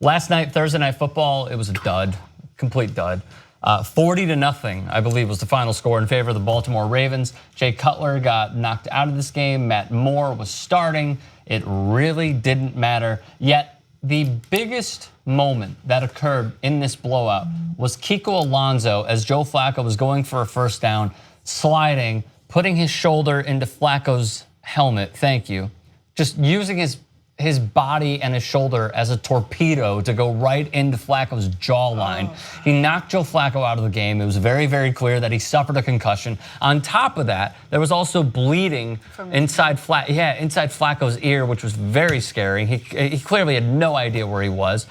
Last night, Thursday Night Football, it was a dud, complete dud. 40-0, I believe, was the final score in favor of the Baltimore Ravens. Jay Cutler got knocked out of this game. Matt Moore was starting. It really didn't matter. Yet, the biggest moment that occurred in this blowout was Kiko Alonso, as Joe Flacco was going for a first down, sliding, putting his shoulder into Flacco's helmet, thank you, just using his body and his shoulder as a torpedo to go right into Flacco's jawline. He knocked Joe Flacco out of the game. It was very, very clear that he suffered a concussion. On top of that, there was also bleeding inside Flacco's ear, which was very scary. He clearly had no idea where he was.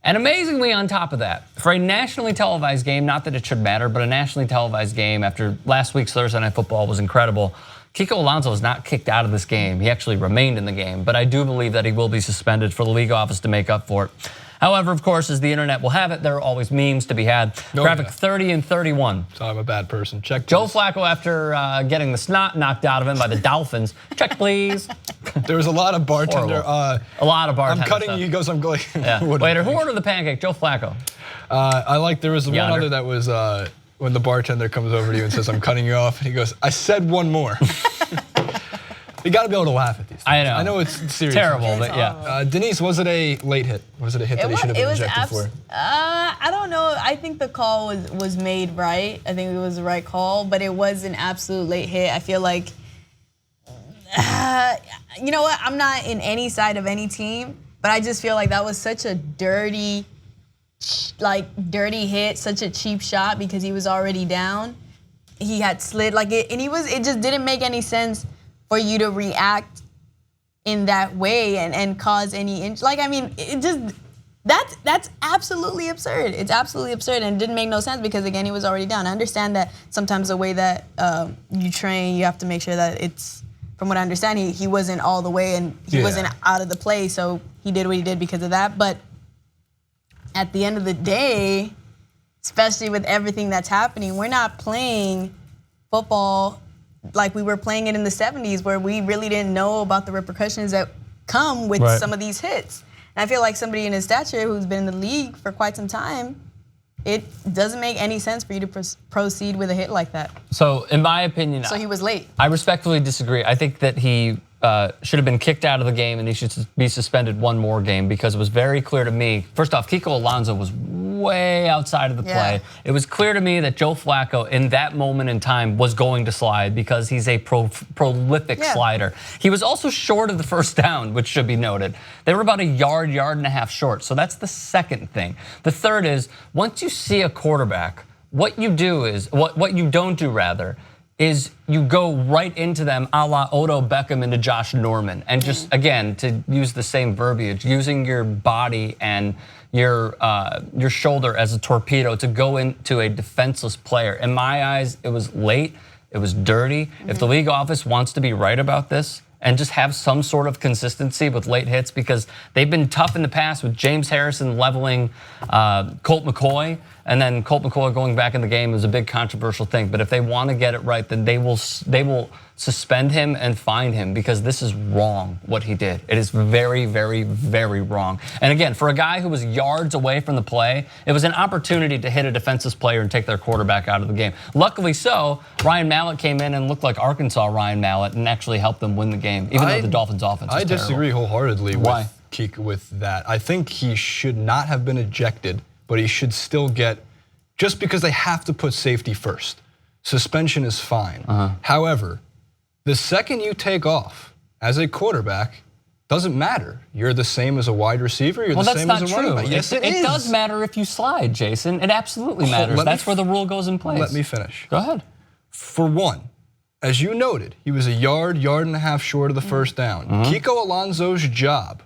And amazingly, on top of that, for a nationally televised game, not that it should matter, but a nationally televised game after last week's Thursday Night Football was incredible. Kiko Alonso was not kicked out of this game. He actually remained in the game, but I do believe that he will be suspended for the league office to make up for it. However, of course, as the internet will have it, there are always memes to be had. Graphic 30 and 31. So I'm a bad person. Check Joe Flacco after getting the snot knocked out of him by the Dolphins. Check, please. There was a lot of bartender. A lot of bartender I'm cutting stuff. you. He goes, I'm going. Yeah. Waiter, who ordered the pancake? Joe Flacco. I like, there was one other that was when the bartender comes over to you and says, I'm cutting you off. And he goes, I said one more. You got to be able to laugh at these things. I know it's serious. Terrible, but yeah. Denise, was it a late hit? Was it a hit that he should have been ejected for? I don't know. I think the call was made right. I think it was the right call, but it was an absolute late hit. I feel like, you know what? I'm not in any side of any team, but I just feel like that was such a dirty hit, such a cheap shot because he was already down. He had slid like it, and it just didn't make any sense for you to react in that way and cause any that's absolutely absurd. It's absolutely absurd, and it didn't make no sense because again he was already down. I understand that sometimes the way that you train, you have to make sure that it's. From what I understand, he wasn't all the way and he wasn't out of the play, so he did what he did because of that. But at the end of the day, especially with everything that's happening, we're not playing football like we were playing it in the 70s where we really didn't know about the repercussions that come with some of these hits. And I feel like somebody in his stature who's been in the league for quite some time, it doesn't make any sense for you to proceed with a hit like that. So in my opinion, so he was late. I respectfully disagree. I think that he should have been kicked out of the game and he should be suspended one more game because it was very clear to me. First off, Kiko Alonso was way outside of the play. It was clear to me that Joe Flacco in that moment in time was going to slide because he's a prolific slider. He was also short of the first down, which should be noted. They were about a yard and a half short. So that's the second thing. The third is once you see a quarterback, what you do is, what you don't do rather, is you go right into them a la Odo Beckham into Josh Norman. And just, again, to use the same verbiage, using your body and your shoulder as a torpedo to go into a defenseless player. In my eyes, it was late, it was dirty. If the league office wants to be right about this and just have some sort of consistency with late hits, because they've been tough in the past with James Harrison leveling Colt McCoy, and then Colt McCoy going back in the game was a big controversial thing. But if they want to get it right, then they will suspend him and fine him because this is wrong what he did. It is very, very, very wrong. And again, for a guy who was yards away from the play, it was an opportunity to hit a defenseless player and take their quarterback out of the game. Luckily so, Ryan Mallett came in and looked like Arkansas Ryan Mallett and actually helped them win the game, even though the Dolphins' offense was terrible. I disagree wholeheartedly with that. I think he should not have been ejected, but he should still get, just because they have to put safety first. Suspension is fine. However, the second you take off as a quarterback, doesn't matter. You're the same as a wide receiver, you're the same as a running back. Yes, it is. It does matter if you slide, Jason. It absolutely matters. That's where the rule goes in place. Let me finish. Go ahead. For one, as you noted, he was a yard and a half short of the first down. Kiko Alonso's job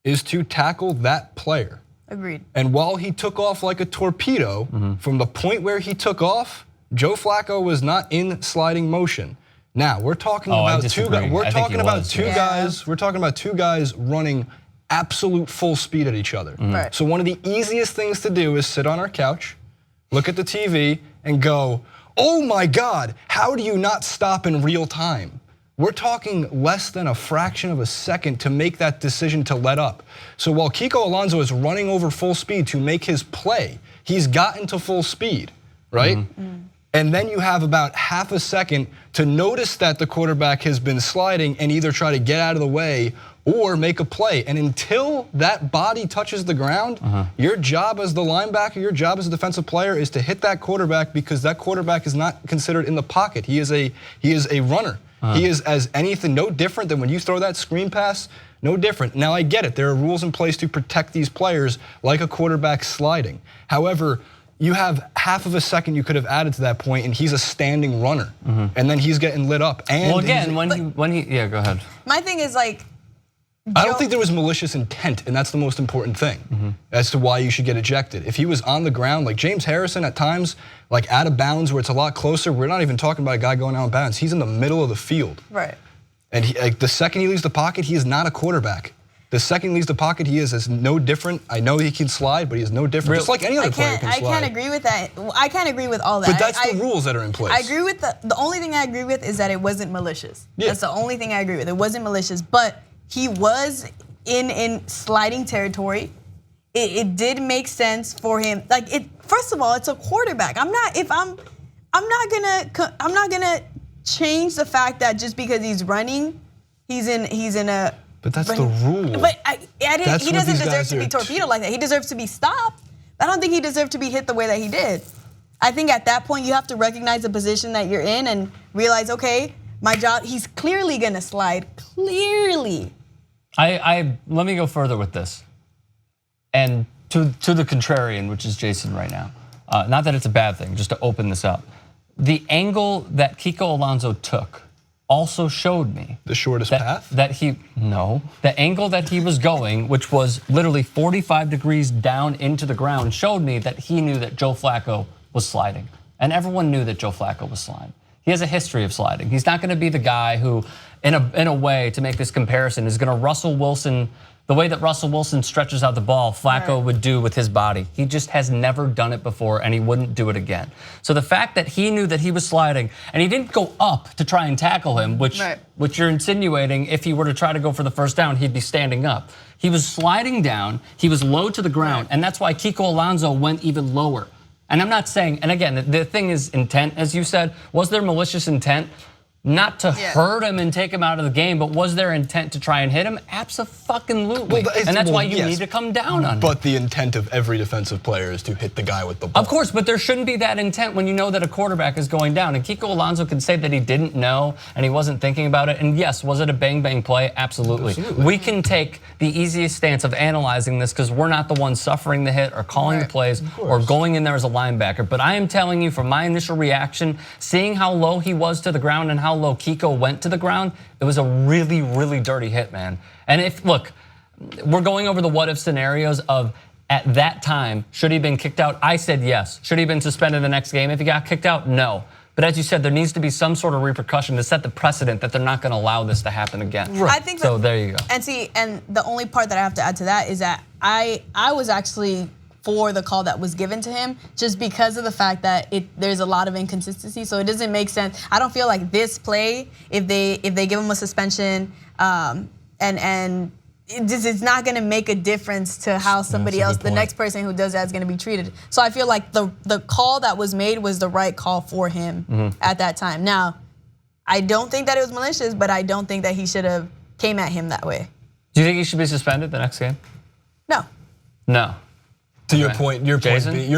is to tackle that player. Agreed. And while he took off like a torpedo, from the point where he took off, Joe Flacco was not in sliding motion. Now we're talking about two guys. We're talking about two guys running absolute full speed at each other. Right. So one of the easiest things to do is sit on our couch, look at the TV, and go, "Oh my God! How do you not stop in real time?" We're talking less than a fraction of a second to make that decision to let up. So while Kiko Alonso is running over full speed to make his play, he's gotten to full speed, right? And then you have about half a second to notice that the quarterback has been sliding and either try to get out of the way or make a play. And until that body touches the ground, your job as the linebacker, your job as a defensive player is to hit that quarterback, because that quarterback is not considered in the pocket. He is a runner. He is as anything, no different than when you throw that screen pass, no different. Now I get it, there are rules in place to protect these players like a quarterback sliding. However, you have half of a second you could have added to that point, and he's a standing runner, and then he's getting lit up. And well, again, when he, yeah, go ahead. My thing is like, I don't think there was malicious intent, and that's the most important thing as to why you should get ejected. If he was on the ground, like James Harrison at times, like out of bounds where it's a lot closer, we're not even talking about a guy going out of bounds. He's in the middle of the field. Right. And like, the second he leaves the pocket, he is not a quarterback. The second he leaves the pocket, he is no different. I know he can slide, but he is no different. Just like any other player can slide. I can't agree with that. I can't agree with all that. But that's the rules that are in place. I agree with the only thing I agree with is that it wasn't malicious. Yeah. That's the only thing I agree with. It wasn't malicious, but he was in sliding territory. It did make sense for him. Like first of all, it's a quarterback. I'm not gonna change the fact that just because he's running, he's in a. But that's the rule. But he doesn't deserve to be torpedoed like that. He deserves to be stopped. I don't think he deserved to be hit the way that he did. I think at that point you have to recognize the position that you're in and realize, okay, my job. He's clearly gonna slide. Clearly. Let me go further with this, and to the contrarian, which is Jason right now. Not that it's a bad thing, just to open this up. The angle that Kiko Alonso took also showed me the shortest path? The angle that he was going, which was literally 45 degrees down into the ground, showed me that he knew that Joe Flacco was sliding. And everyone knew that Joe Flacco was sliding. He has a history of sliding. He's not gonna be the guy who, in a way, to make this comparison, is gonna Russell Wilson, the way that Russell Wilson stretches out the ball, Flacco would do with his body. He just has never done it before, and he wouldn't do it again. So the fact that he knew that he was sliding, and he didn't go up to try and tackle him, which you're insinuating if he were to try to go for the first down, he'd be standing up. He was sliding down, he was low to the ground, and that's why Kiko Alonso went even lower. And I'm not saying, and again, the thing is intent, as you said. Was there malicious intent? Not to hurt him and take him out of the game, but was there intent to try and hit him? Abso-fucking-lutely. And that's why you need to come down on him. But the intent of every defensive player is to hit the guy with the ball. Of course, but there shouldn't be that intent when you know that a quarterback is going down. And Kiko Alonso can say that he didn't know and he wasn't thinking about it. And yes, was it a bang-bang play? Absolutely. We can take the easiest stance of analyzing this because we're not the ones suffering the hit or calling the plays or going in there as a linebacker. But I am telling you from my initial reaction, seeing how low he was to the ground and how low Kiko went to the ground, it was a really, really dirty hit, man. And look, we're going over the what if scenarios of at that time, should he have been kicked out? I said yes. Should he have been suspended the next game? If he got kicked out, no. But as you said, there needs to be some sort of repercussion to set the precedent that they're not gonna allow this to happen again. Right. I think so there you go. And the only part that I have to add to that is that I was actually for the call that was given to him, just because of the fact that there's a lot of inconsistency. So it doesn't make sense. I don't feel like this play, if they give him a suspension, and it's not going to make a difference to how somebody else, the next person who does that, is going to be treated. So I feel like the call that was made was the right call for him at that time. Now, I don't think that it was malicious, but I don't think that he should have came at him that way. Do you think he should be suspended the next game? No. No. To your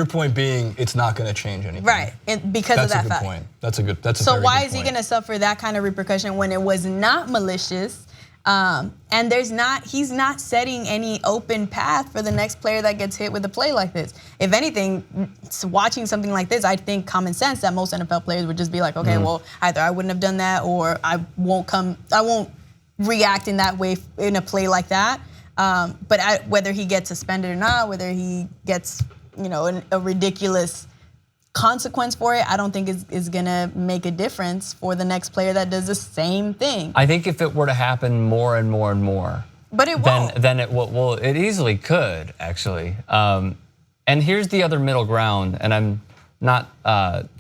point being, it's not going to change anything. Right, and because of that fact. That's a good point. That's a so very why good is he point. going to suffer that kind of repercussion when it was not malicious? And he's not setting any open path for the next player that gets hit with a play like this. If anything, watching something like this, I think common sense that most NFL players would just be like, okay, well, either I wouldn't have done that or I won't react in that way in a play like that. But whether he gets suspended or not, whether he gets a ridiculous consequence for it, I don't think is gonna make a difference for the next player that does the same thing. I think if it were to happen more and more and more, but it won't. Then it will. Well, it easily could actually. And here's the other middle ground, and I'm not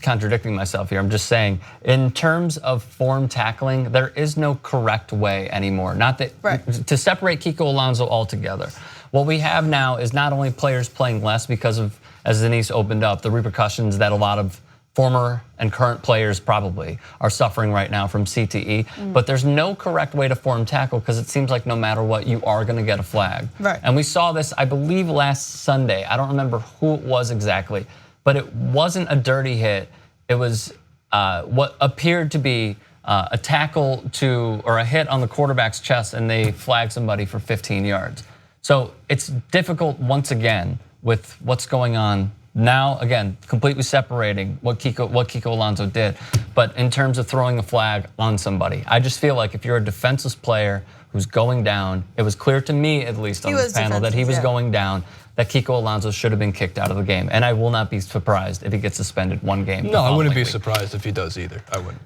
contradicting myself here. I'm just saying, in terms of form tackling, there is no correct way anymore. Not that to separate Kiko Alonso altogether. What we have now is not only players playing less because of, as Denise opened up, the repercussions that a lot of former and current players probably are suffering right now from CTE, but there's no correct way to form tackle because it seems like no matter what, you are going to get a flag. Right. And we saw this, I believe, last Sunday. I don't remember who it was exactly, but it wasn't a dirty hit. It was what appeared to be a tackle to, or a hit on the quarterback's chest, and they flagged somebody for 15 yards. So it's difficult once again with what's going on now, again, completely separating what Kiko Alonso did. But in terms of throwing a flag on somebody, I just feel like if you're a defenseless player who's going down, it was clear to me, at least on this panel, that he was going down, that Kiko Alonso should have been kicked out of the game. And I will not be surprised if he gets suspended one game. No, I wouldn't be surprised if he does either. I wouldn't.